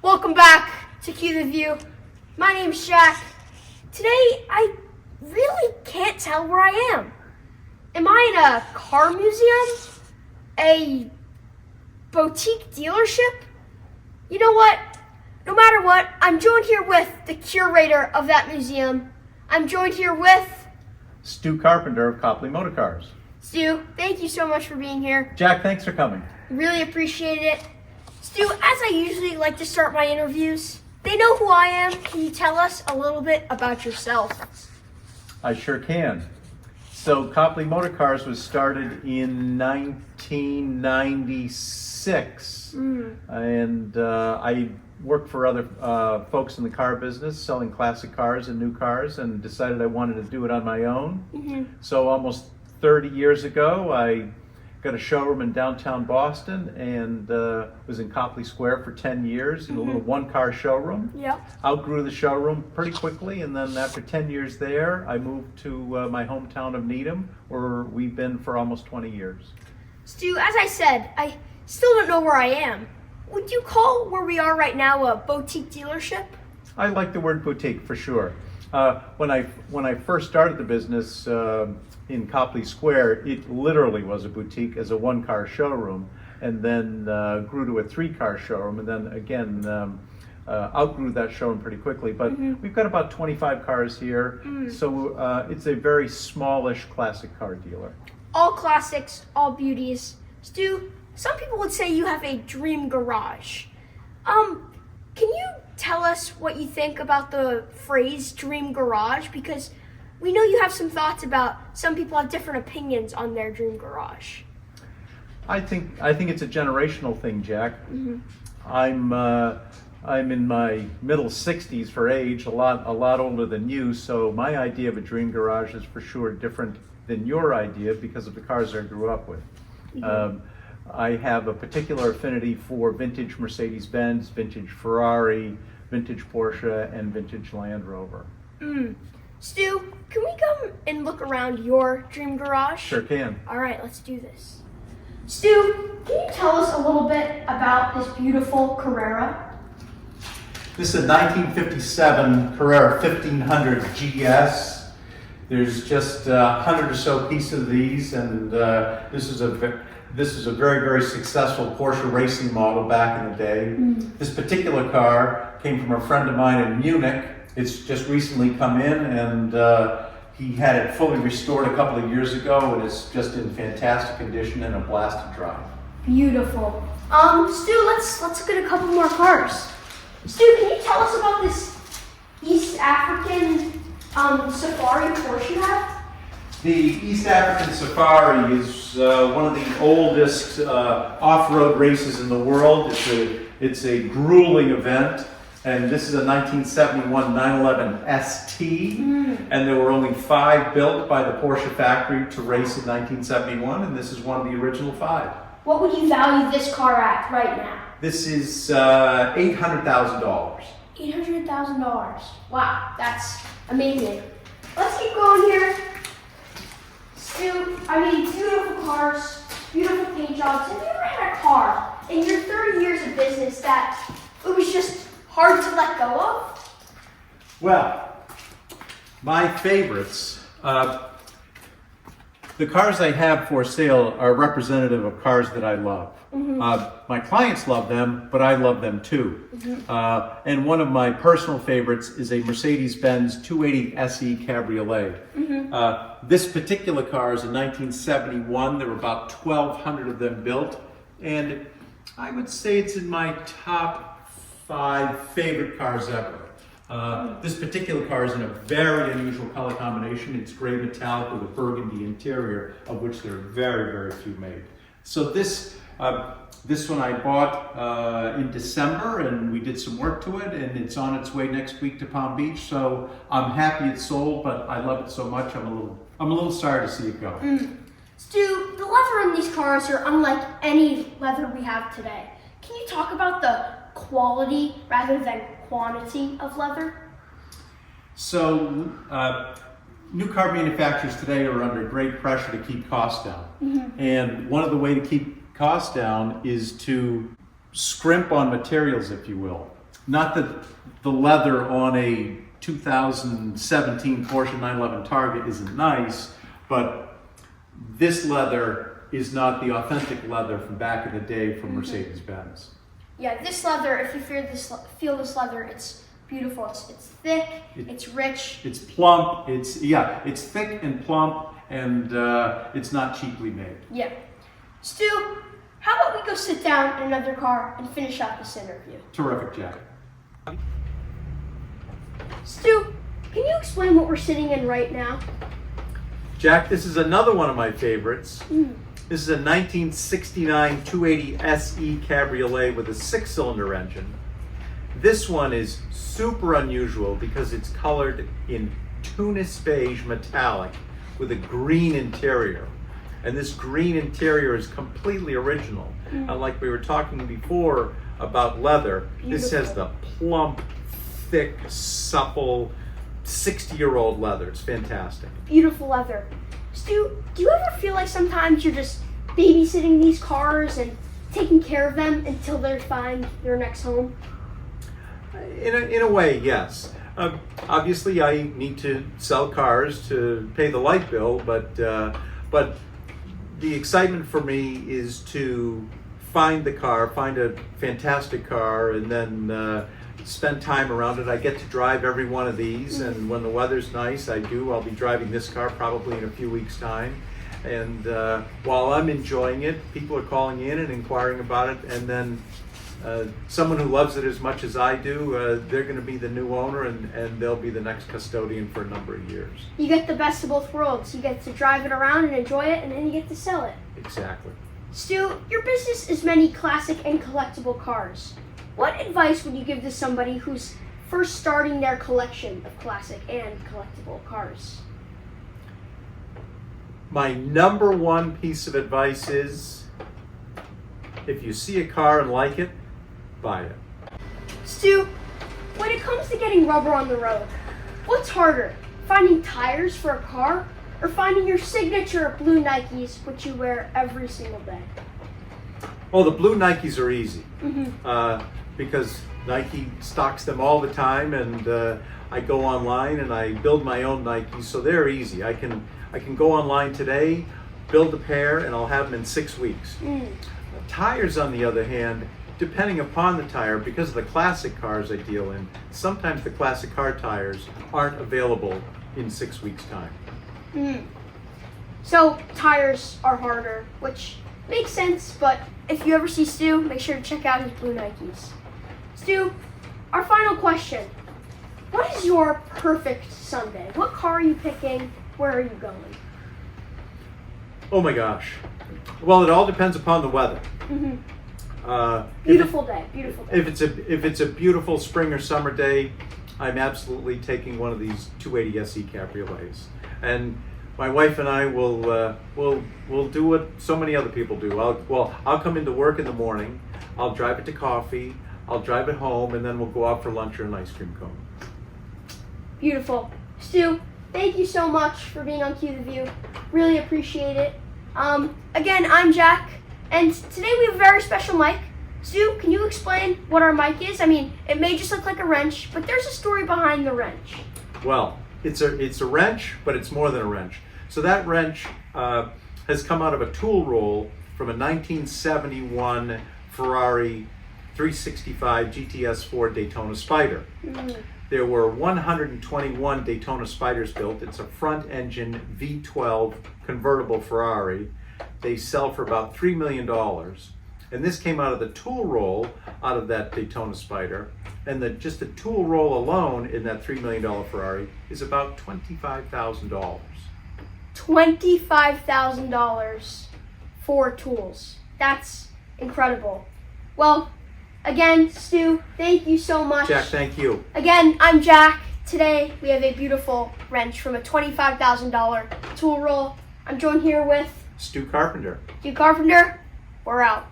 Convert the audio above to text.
Welcome back to Quetheview. My name's Jack. Today, I really can't tell where I am. Am I in a car museum? A boutique dealership? You know what? No matter what, I'm joined here with the curator of that museum. I'm joined here with Stu Carpenter of Copley Motorcars. Stu. Thank you so much for being here. Jack, thanks for coming. Really appreciate it. Stu, as I usually like to start my interviews, they know who I am. Can you tell us a little bit about yourself? I sure can. So Copley Motorcars was started in 1996, and I worked for other folks in the car business, selling classic cars and new cars, and decided I wanted to do it on my own. So almost 30 years ago, I got a showroom in downtown Boston and was in Copley Square for 10 years in a little one-car showroom. Yep. Outgrew the showroom pretty quickly, and then after 10 years there, I moved to my hometown of Needham, where we've been for almost 20 years. Stu, as I said, I still don't know where I am. Would you call where we are right now a boutique dealership? I like the word boutique for sure. When I first started the business in Copley Square, it literally was a boutique as a one-car showroom, and then grew to a three-car showroom, and then again outgrew that showroom pretty quickly. But we've got about 25 cars here, so it's a very smallish classic car dealer. All classics, all beauties. Stu, some people would say you have a dream garage. Can you tell us what you think about the phrase dream garage? Because we know you have some thoughts about some people have different opinions on their dream garage. I think it's a generational thing, Jack. I'm in my middle 60s for age, a lot older than you, so my idea of a dream garage is for sure different than your idea because of the cars I grew up with. I have a particular affinity for vintage Mercedes-Benz, vintage Ferrari, vintage Porsche, and vintage Land Rover. Stu, can we come and look around your dream garage? Sure can. All right, let's do this. Stu, can you tell us a little bit about this beautiful Carrera? This is a 1957 Carrera 1500 GS. There's just 100 or so pieces of these, and this is a very, very successful Porsche racing model back in the day. This particular car came from a friend of mine in Munich. It's just recently come in, and he had it fully restored a couple of years ago, and it's just in fantastic condition and a blast to drive. Beautiful. Stu, let's look at a couple more cars. Stu, can you tell us about this East African Safari Porsche you have? The East African Safari is one of the oldest off-road races in the world. It's a grueling event, and this is a 1971 911 ST, and there were only 5 built by the Porsche factory to race in 1971, and this is one of the original 5. What would you value this car at right now? This is $800,000. $800,000. Wow, that's amazing. Let's keep going here. Stu, beautiful cars, beautiful paint jobs. Have you ever had a car in your 30 years of business that it was just hard to let go of? Well, my favorites, the cars I have for sale are representative of cars that I love. My clients love them, but I love them too. And one of my personal favorites is a Mercedes-Benz 280 SE Cabriolet. This particular car is a 1971. There were about 1,200 of them built, and I would say it's in my top 5 favorite cars ever. This particular car is in a very unusual color combination. It's gray metallic with a burgundy interior, of which there are very, very few made. So this one I bought in December, and we did some work to it, and it's on its way next week to Palm Beach. So I'm happy it's sold, but I love it so much I'm a little sorry to see it go. Stu, the leather in these cars are unlike any leather we have today. Can you talk about the quality rather than quantity of leather? So new car manufacturers today are under great pressure to keep costs down. And one of the ways to keep costs down is to scrimp on materials, if you will. Not that the leather on a 2017 Porsche 911 Target isn't nice, but this leather is not the authentic leather from back in the day from Mercedes-Benz. Yeah, this leather, if you feel this leather, it's beautiful. It's thick, it's rich. It's plump, it's thick and plump, and it's not cheaply made. Yeah. Stu, how about we go sit down in another car and finish out this interview? Terrific, Jack. Stu, can you explain what we're sitting in right now? Jack, this is another one of my favorites. This is a 1969 280 SE Cabriolet with a 6-cylinder engine. This one is super unusual because it's colored in Tunis beige metallic with a green interior. And this green interior is completely original. And like we were talking before about leather, this has the plump, thick, supple, 60-year-old leather. It's fantastic. Beautiful leather. Stu, do you ever feel like sometimes you're just babysitting these cars and taking care of them until they find their next home? In a way, yes. Obviously, I need to sell cars to pay the light bill, but the excitement for me is to find a fantastic car, and then spend time around it. I get to drive every one of these, and when the weather's nice, I'll be driving this car probably in a few weeks' time. And while I'm enjoying it, people are calling in and inquiring about it, and then someone who loves it as much as I do, they're going to be the new owner, and they'll be the next custodian for a number of years. You get the best of both worlds. You get to drive it around and enjoy it, and then you get to sell it. Exactly. Stu, your business is many classic and collectible cars. What advice would you give to somebody who's first starting their collection of classic and collectible cars? My number one piece of advice is, if you see a car and like it, buy it. Stu, when it comes to getting rubber on the road, what's harder, finding tires for a car or finding your signature blue Nikes which you wear every single day? Oh, the blue Nikes are easy because Nike stocks them all the time, and I go online and I build my own Nikes, so they're easy. I can go online today, build a pair, and I'll have them in 6 weeks. Tires, on the other hand, depending upon the tire, because of the classic cars I deal in, sometimes the classic car tires aren't available in 6 weeks' time. So tires are harder, which makes sense, but if you ever see Stu, make sure to check out his blue Nikes. Stu, our final question. What is your perfect Sunday? What car are you picking? Where are you going? Oh my gosh. Well, it all depends upon the weather. Beautiful day. If it's a beautiful spring or summer day, I'm absolutely taking one of these 280 SE Cabriolets. And my wife and I will do what so many other people do. I'll come into work in the morning, I'll drive it to coffee, I'll drive it home, and then we'll go out for lunch or an ice cream cone. Beautiful. Stu, thank you so much for being on Quetheview. Really appreciate it. Again, I'm Jack, and today we have a very special mic. Stu, can you explain what our mic is? I mean, it may just look like a wrench, but there's a story behind the wrench. Well, it's a wrench, but it's more than a wrench. So that wrench has come out of a tool roll from a 1971 Ferrari 365 GTS4 Daytona Spider. There were 121 Daytona Spiders built. It's a front-engine V12 convertible Ferrari. They sell for about $3 million. And this came out of the tool roll out of that Daytona Spider. And just the tool roll alone in that $3 million Ferrari is about $25,000. $25,000 for tools. That's incredible. Well, again, Stu, thank you so much. Jack, thank you. Again, I'm Jack. Today, we have a beautiful wrench from a $25,000 tool roll. I'm joined here with Stu Carpenter. Stu Carpenter. We're out.